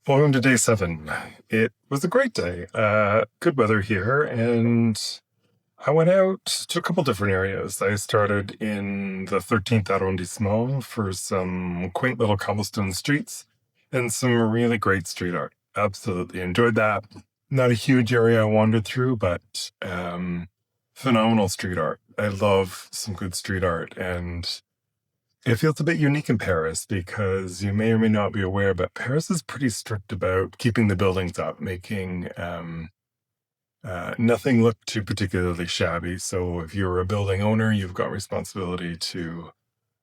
Welcome to day 7. It was a great day. Good weather here, and I went out to a couple different areas. I started in the 13th arrondissement for some quaint little cobblestone streets and some really great street art. Absolutely enjoyed that. Not a huge area I wandered through, but phenomenal street art. I love some good street art, and it feels a bit unique in Paris because you may or may not be aware, but Paris is pretty strict about keeping the buildings up, making nothing look too particularly shabby. So if you're a building owner, you've got responsibility to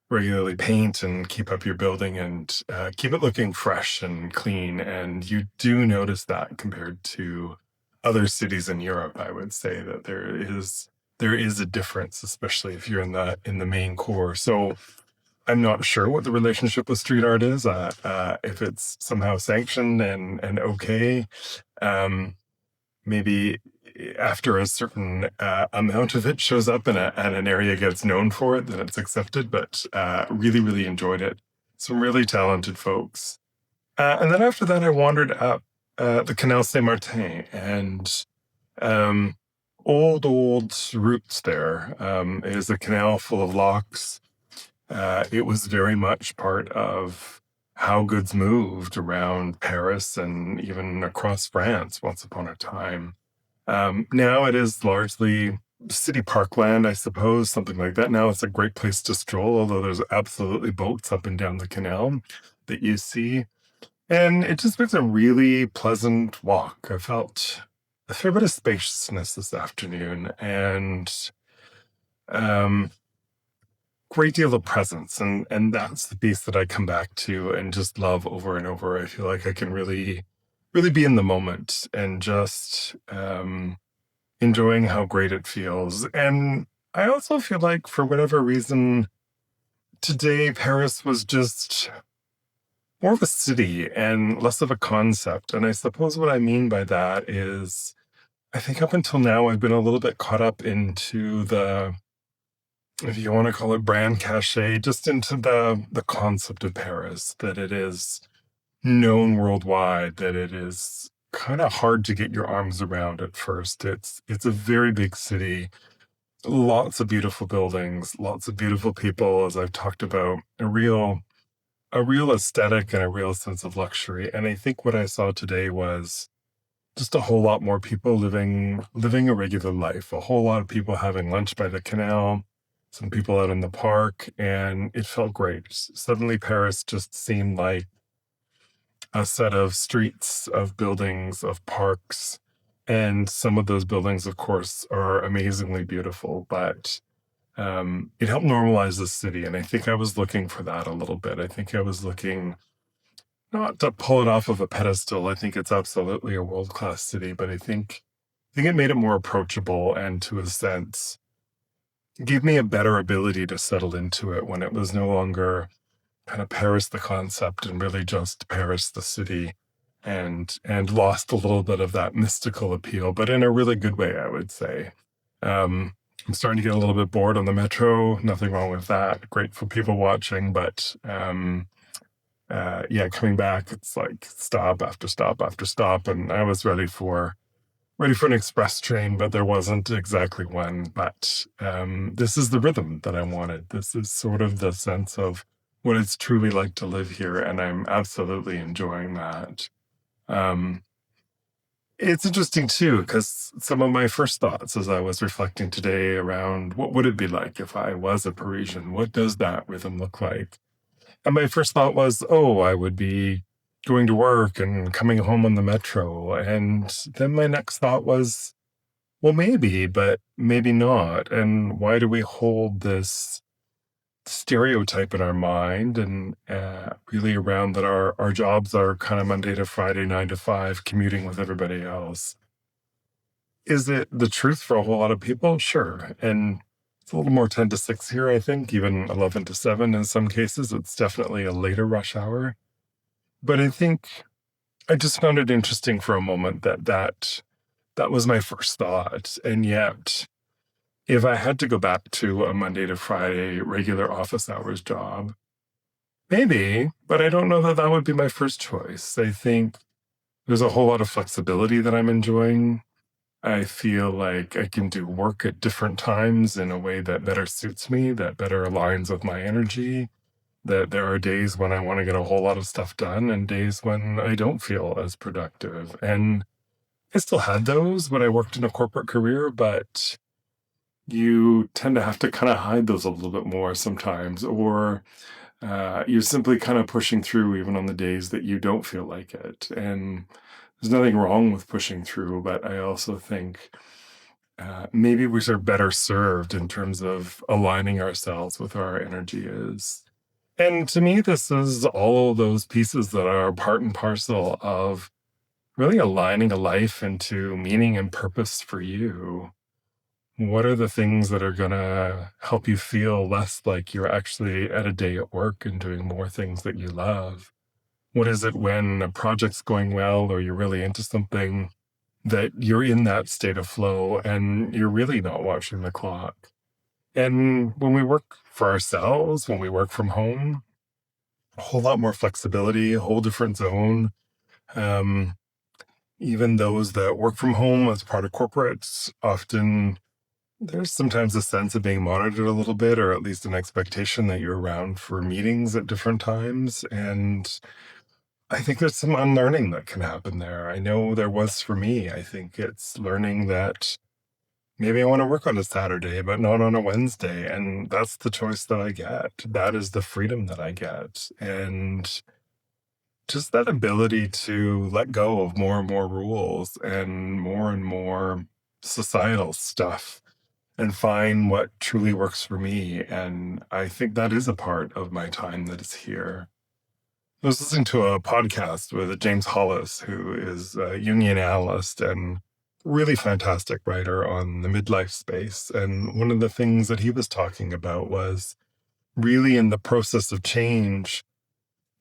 regularly paint and keep up your building and keep it looking fresh and clean. And you do notice that compared to other cities in Europe. I would say that there is a difference, especially if you're in the main core. So I'm not sure what the relationship with street art is. If it's somehow sanctioned and okay, um, maybe after a certain amount of it shows up and an area gets known for it, then it's accepted. But really, really enjoyed it. Some really talented folks. And then after that, I wandered up the Canal Saint Martin and um, old roots there. It is a canal full of locks. It was very much part of how goods moved around Paris and even across France once upon a time. Now it is largely city parkland, I suppose, something like that. Now it's a great place to stroll, although there's absolutely boats up and down the canal that you see. And it just makes a really pleasant walk. I felt a fair bit of spaciousness this afternoon and um, great deal of presence. And that's the piece that I come back to and just love over and over. I feel like I can really be in the moment and just enjoying how great it feels. And I also feel like, for whatever reason, today Paris was just more of a city and less of a concept. And I suppose what I mean by that is I think up until now I've been a little bit caught up into the, if you want to call it, brand cachet, just into the concept of Paris, that it is known worldwide, that it is kind of hard to get your arms around at first. It's a very big city, lots of beautiful buildings, lots of beautiful people, as I've talked about, a real aesthetic and a real sense of luxury. And I think what I saw today was just a whole lot more people living a regular life, a whole lot of people having lunch by the canal, some people out in the park, and it felt great. Suddenly Paris just seemed like a set of streets, of buildings, of parks. And some of those buildings, of course, are amazingly beautiful, but it helped normalize the city. And I think I was looking for that a little bit. I think I was looking not to pull it off of a pedestal. I think it's absolutely a world-class city, but I think it made it more approachable and, to a sense, gave me a better ability to settle into it when it was no longer kind of Paris the concept and really just Paris the city, and lost a little bit of that mystical appeal, but in a really good way, I would say. I'm starting to get a little bit bored on the metro. Nothing wrong with that. Great for people watching, but yeah, coming back, it's like stop after stop after stop, and I was ready for an express train, but there wasn't exactly one. But this is the rhythm that I wanted. This is sort of the sense of what it's truly like to live here, and I'm absolutely enjoying that. Um, it's interesting too, because some of my first thoughts as I was reflecting today around what would it be like if I was a Parisian? What does that rhythm look like? And my first thought was, oh, I would be going to work and coming home on the metro. And then my next thought was, well, maybe, but maybe not. And why do we hold this stereotype in our mind and really around that our jobs are kind of Monday to Friday, 9 to 5, commuting with everybody else? Is it the truth for a whole lot of people? Sure. And it's a little more 10 to 6 here, I think, even 11 to 7 in some cases. It's definitely a later rush hour. But I think I just found it interesting for a moment that was my first thought. And yet, if I had to go back to a Monday to Friday regular office hours job, maybe, but I don't know that that would be my first choice. I think There's a whole lot of flexibility that I'm enjoying. I feel like I can do work at different times in a way that better suits me, that better aligns with my energy. That there are days when I want to get a whole lot of stuff done and days when I don't feel as productive. And I still had those when I worked in a corporate career, but you tend to have to kind of hide those a little bit more sometimes, or you're simply kind of pushing through even on the days that you don't feel like it. And there's nothing wrong with pushing through, but I also think maybe we are better served in terms of aligning ourselves with where our energy is. And to me, this is all of those pieces that are part and parcel of really aligning a life into meaning and purpose for you. What are the things that are going to help you feel less like you're actually at a day at work and doing more things that you love? What is it when a project's going well or you're really into something that you're in that state of flow and you're really not watching the clock? And when we work for ourselves, when we work from home, a whole lot more flexibility, a whole different zone. Um, Even those that work from home as part of corporates, often there's sometimes a sense of being monitored a little bit, or at least an expectation that you're around for meetings at different times. And I think there's some unlearning that can happen there. I know there was for me. I think it's learning that maybe I want to work on a Saturday, but not on a Wednesday. And that's the choice that I get. That is the freedom that I get. And just that ability to let go of more and more rules and more societal stuff and find what truly works for me. And I think that is a part of my time that is here. I was listening to a podcast with James Hollis, who is a Jungian analyst and really fantastic writer on the midlife space. And one of the things that he was talking about was really in the process of change,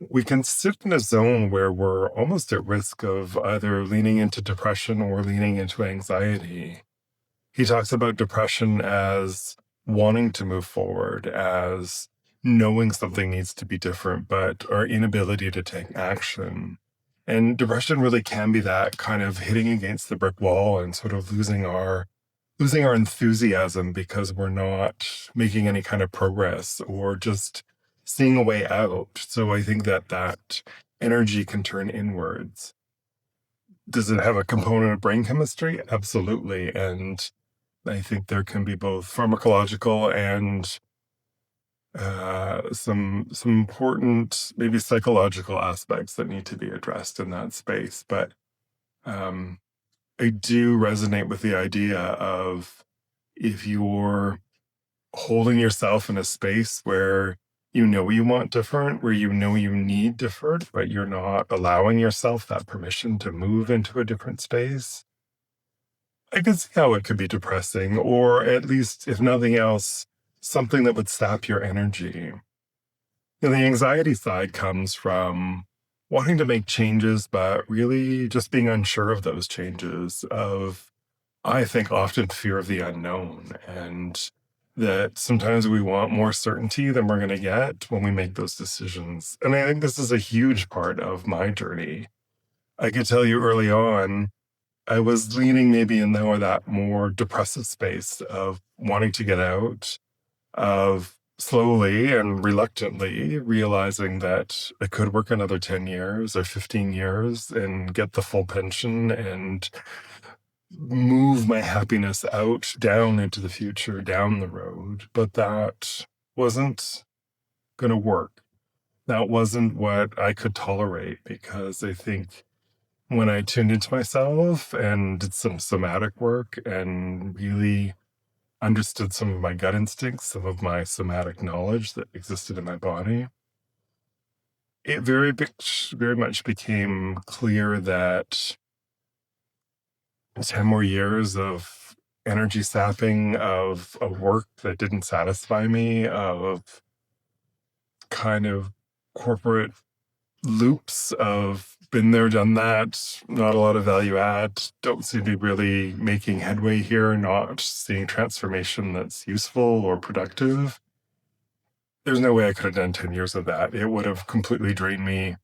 we can sit in a zone where we're almost at risk of either leaning into depression or leaning into anxiety. He talks about depression as wanting to move forward, as knowing something needs to be different, but our inability to take action. And depression really can be that kind of hitting against the brick wall and sort of losing our enthusiasm because we're not making any kind of progress or just seeing a way out. So I think that energy can turn inwards. Does it have a component of brain chemistry? Absolutely. And I think there can be both pharmacological and some important, maybe psychological aspects that need to be addressed in that space. But um, I do resonate with the idea of if you're holding yourself in a space where you know you want different, where you know you need different, but you're not allowing yourself that permission to move into a different space, I can see how it could be depressing, or at least, if nothing else, something that would sap your energy. And the anxiety side comes from wanting to make changes, but really just being unsure of those changes, of, I think, often fear of the unknown. And that sometimes we want more certainty than we're going to get when we make those decisions. And I think this is a huge part of my journey. I could tell you early on, I was leaning maybe in that more depressive space of wanting to get out, of slowly and reluctantly realizing that I could work another 10 years or 15 years and get the full pension and move my happiness out, down into the future, down the road. But that wasn't going to work. That wasn't what I could tolerate, because I think when I tuned into myself and did some somatic work and really understood some of my gut instincts, some of my somatic knowledge that existed in my body, it very much became clear that 10 more years of energy sapping, of work that didn't satisfy me, of kind of corporate loops of been there, done that, not a lot of value add, don't seem to be really making headway here, not seeing transformation that's useful or productive. There's no way I could have done 10 years of that. It would have completely drained me.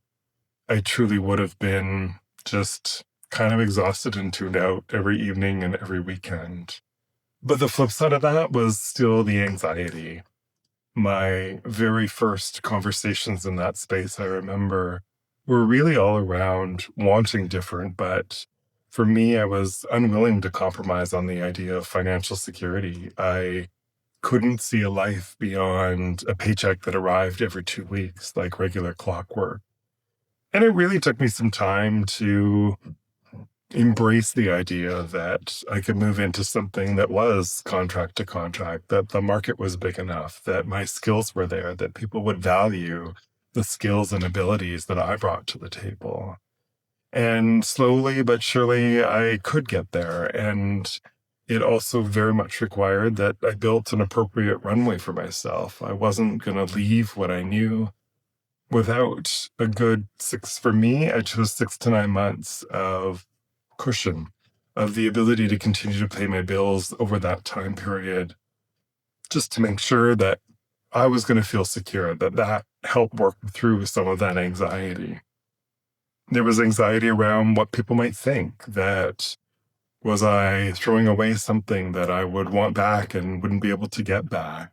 I truly would have been just kind of exhausted and tuned out every evening and every weekend. But the flip side of that was still the anxiety. My very first conversations in that space, I remember, were really all around wanting different, but for me, I was unwilling to compromise on the idea of financial security. I couldn't see a life beyond a paycheck that arrived every 2 weeks, like regular clockwork. And it really took me some time to embrace the idea that I could move into something that was contract to contract, that the market was big enough, that my skills were there, that people would value the skills and abilities that I brought to the table. And slowly but surely, I could get there. And it also very much required that I built an appropriate runway for myself. I wasn't going to leave what I knew without a good for me, I chose 6 to 9 months of cushion, of the ability to continue to pay my bills over that time period, just to make sure that I was going to feel secure, that helped work through some of that anxiety. There was anxiety around what people might think, that was I throwing away something that I would want back and wouldn't be able to get back?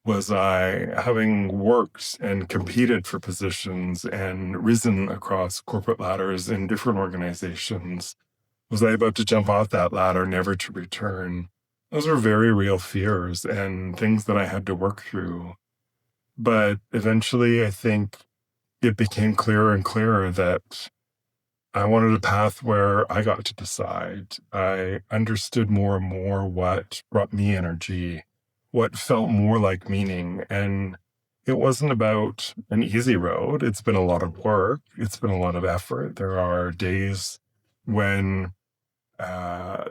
Was I, having worked and competed for positions and risen across corporate ladders in different organizations, was I about to jump off that ladder, never to return? Those are very real fears and things that I had to work through. But eventually, I think it became clearer and clearer that I wanted a path where I got to decide. I understood more and more what brought me energy, what felt more like meaning. And it wasn't about an easy road. It's been a lot of work, it's been a lot of effort. There are days when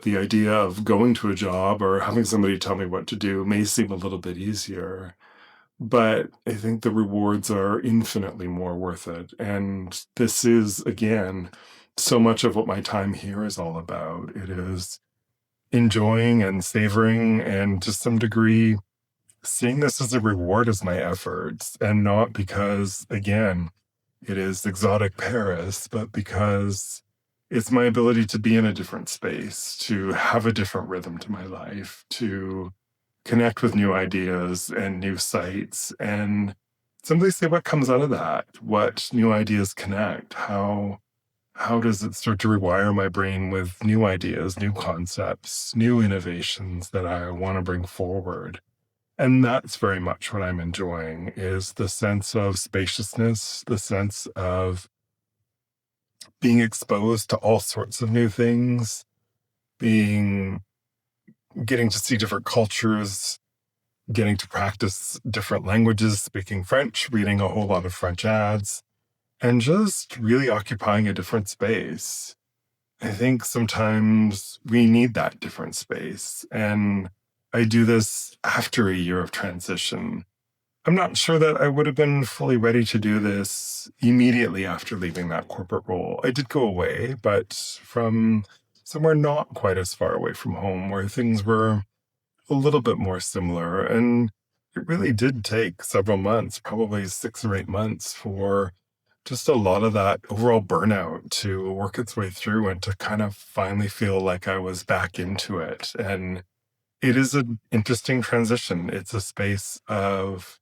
the idea of going to a job or having somebody tell me what to do may seem a little bit easier. But I think the rewards are infinitely more worth it. And this is, again, so much of what my time here is all about. It is enjoying and savoring and to some degree seeing this as a reward as my efforts, and not because, again, it is exotic Paris, but because it's my ability to be in a different space, to have a different rhythm to my life, to connect with new ideas and new sites, and simply see what comes out of that, what new ideas connect, how does it start to rewire my brain with new ideas, new concepts, new innovations that I want to bring forward. And that's very much what I'm enjoying, is the sense of spaciousness, the sense of being exposed to all sorts of new things, being getting to see different cultures, getting to practice different languages, speaking French, reading a whole lot of French ads, and just really occupying a different space. I think sometimes we need that different space. And I do this after a year of transition. I'm not sure that I would have been fully ready to do this immediately after leaving that corporate role. I did go away, but from somewhere not quite as far away from home, where things were a little bit more similar. And it really did take several months, probably 6 or 8 months, for just a lot of that overall burnout to work its way through and to kind of finally feel like I was back into it. And it is an interesting transition. It's a space of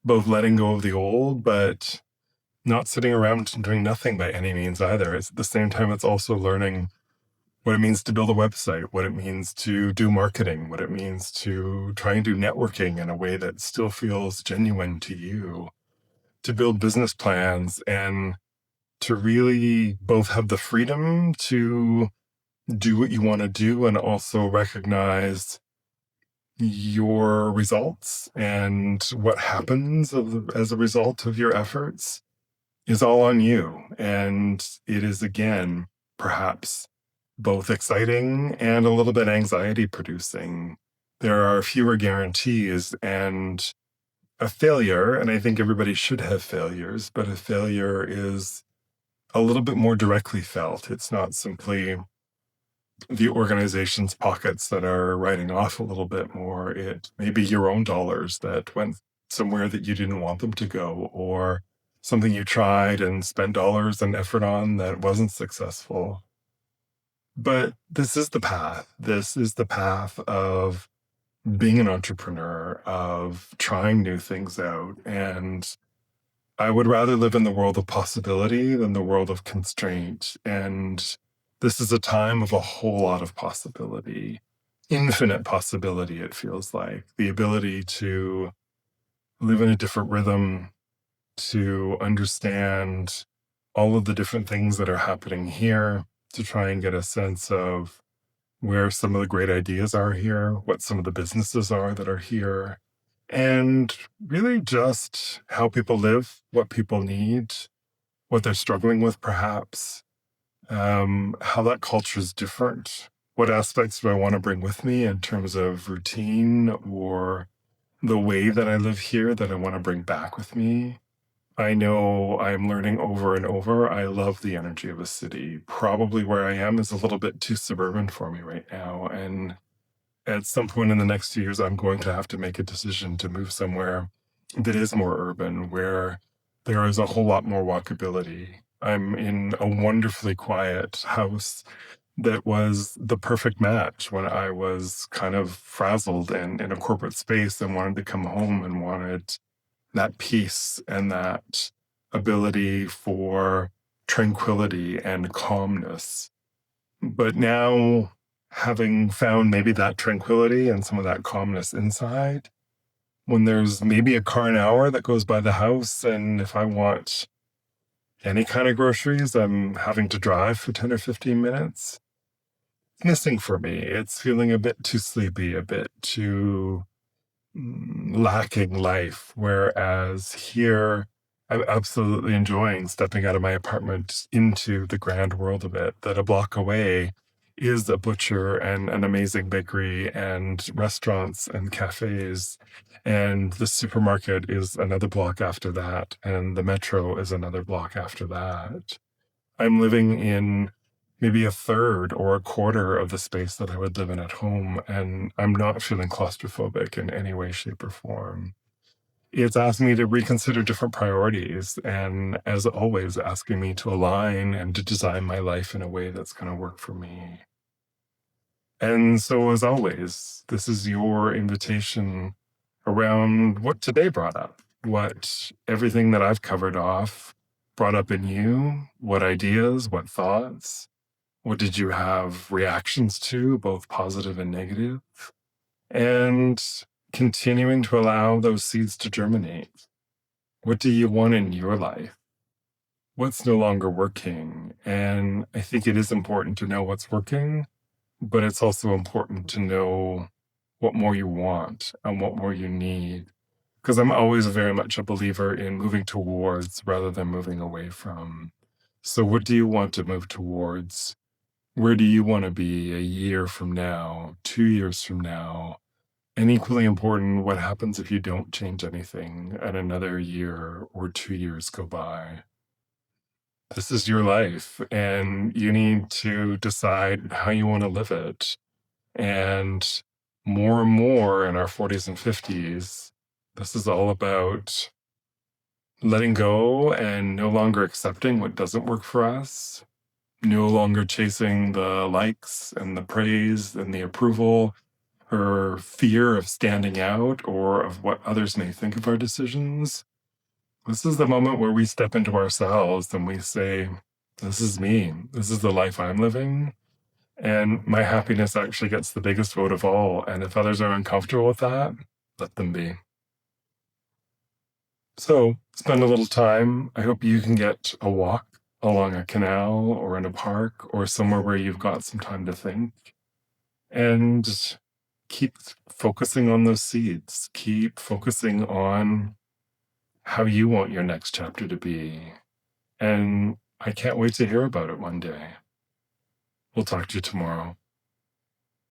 both letting go of the old, but not sitting around and doing nothing by any means either. It's at the same time, it's also learning what it means to build a website, what it means to do marketing, what it means to try and do networking in a way that still feels genuine to you, to build business plans, and to really both have the freedom to do what you want to do and also recognize your results and what happens as a result of your efforts is all on you. And it is, again, perhaps both exciting and a little bit anxiety producing. There are fewer guarantees, and a failure, and I think everybody should have failures, but a failure is a little bit more directly felt. It's not simply the organization's pockets that are writing off a little bit more. It may be your own dollars that went somewhere that you didn't want them to go, or something you tried and spent dollars and effort on that wasn't successful. But this is the path. This is the path of being an entrepreneur, of trying new things out. And I would rather live in the world of possibility than the world of constraint. And this is a time of a whole lot of possibility, infinite possibility, it feels like. The ability to live in a different rhythm, to understand all of the different things that are happening here, to try and get a sense of where some of the great ideas are here, what some of the businesses are that are here, and really just how people live, what people need, what they're struggling with, perhaps, how that culture is different. What aspects do I want to bring with me in terms of routine or the way that I live here that I want to bring back with me? I know I'm learning over and over. I love the energy of a city. Probably where I am is a little bit too suburban for me right now. And at some point in the next 2 years, I'm going to have to make a decision to move somewhere that is more urban, where there is a whole lot more walkability. I'm in a wonderfully quiet house that was the perfect match when I was kind of frazzled and in a corporate space and wanted to come home and wanted that peace and that ability for tranquility and calmness. But now, having found maybe that tranquility and some of that calmness inside, when there's maybe a car an hour that goes by the house, and if I want any kind of groceries, I'm having to drive for 10 or 15 minutes. It's missing for me. It's feeling a bit too sleepy, a bit too lacking life. Whereas here, I'm absolutely enjoying stepping out of my apartment into the grand world of it, that a block away is a butcher and an amazing bakery and restaurants and cafes. And the supermarket is another block after that. And the metro is another block after that. I'm living in maybe a third or a quarter of the space that I would live in at home, and I'm not feeling claustrophobic in any way, shape, or form. It's asking me to reconsider different priorities, and as always, asking me to align and to design my life in a way that's going to work for me. And so, as always, this is your invitation around what today brought up, what everything that I've covered off brought up in you, what ideas, what thoughts, what did you have reactions to, both positive and negative? And continuing to allow those seeds to germinate. What do you want in your life? What's no longer working? And I think it is important to know what's working, but it's also important to know what more you want and what more you need. Because I'm always very much a believer in moving towards rather than moving away from. So, what do you want to move towards? Where do you want to be a year from now, 2 years from now? And equally important, what happens if you don't change anything and another year or 2 years go by? This is your life, and you need to decide how you want to live it. And more in our 40s and 50s, this is all about letting go and no longer accepting what doesn't work for us, no longer chasing the likes and the praise and the approval or fear of standing out or of what others may think of our decisions. This is the moment where we step into ourselves and we say, this is me. This is the life I'm living. And my happiness actually gets the biggest vote of all. And if others are uncomfortable with that, let them be. So spend a little time. I hope you can get a walk along a canal or in a park or somewhere where you've got some time to think. And keep focusing on those seeds. Keep focusing on how you want your next chapter to be. And I can't wait to hear about it one day. We'll talk to you tomorrow.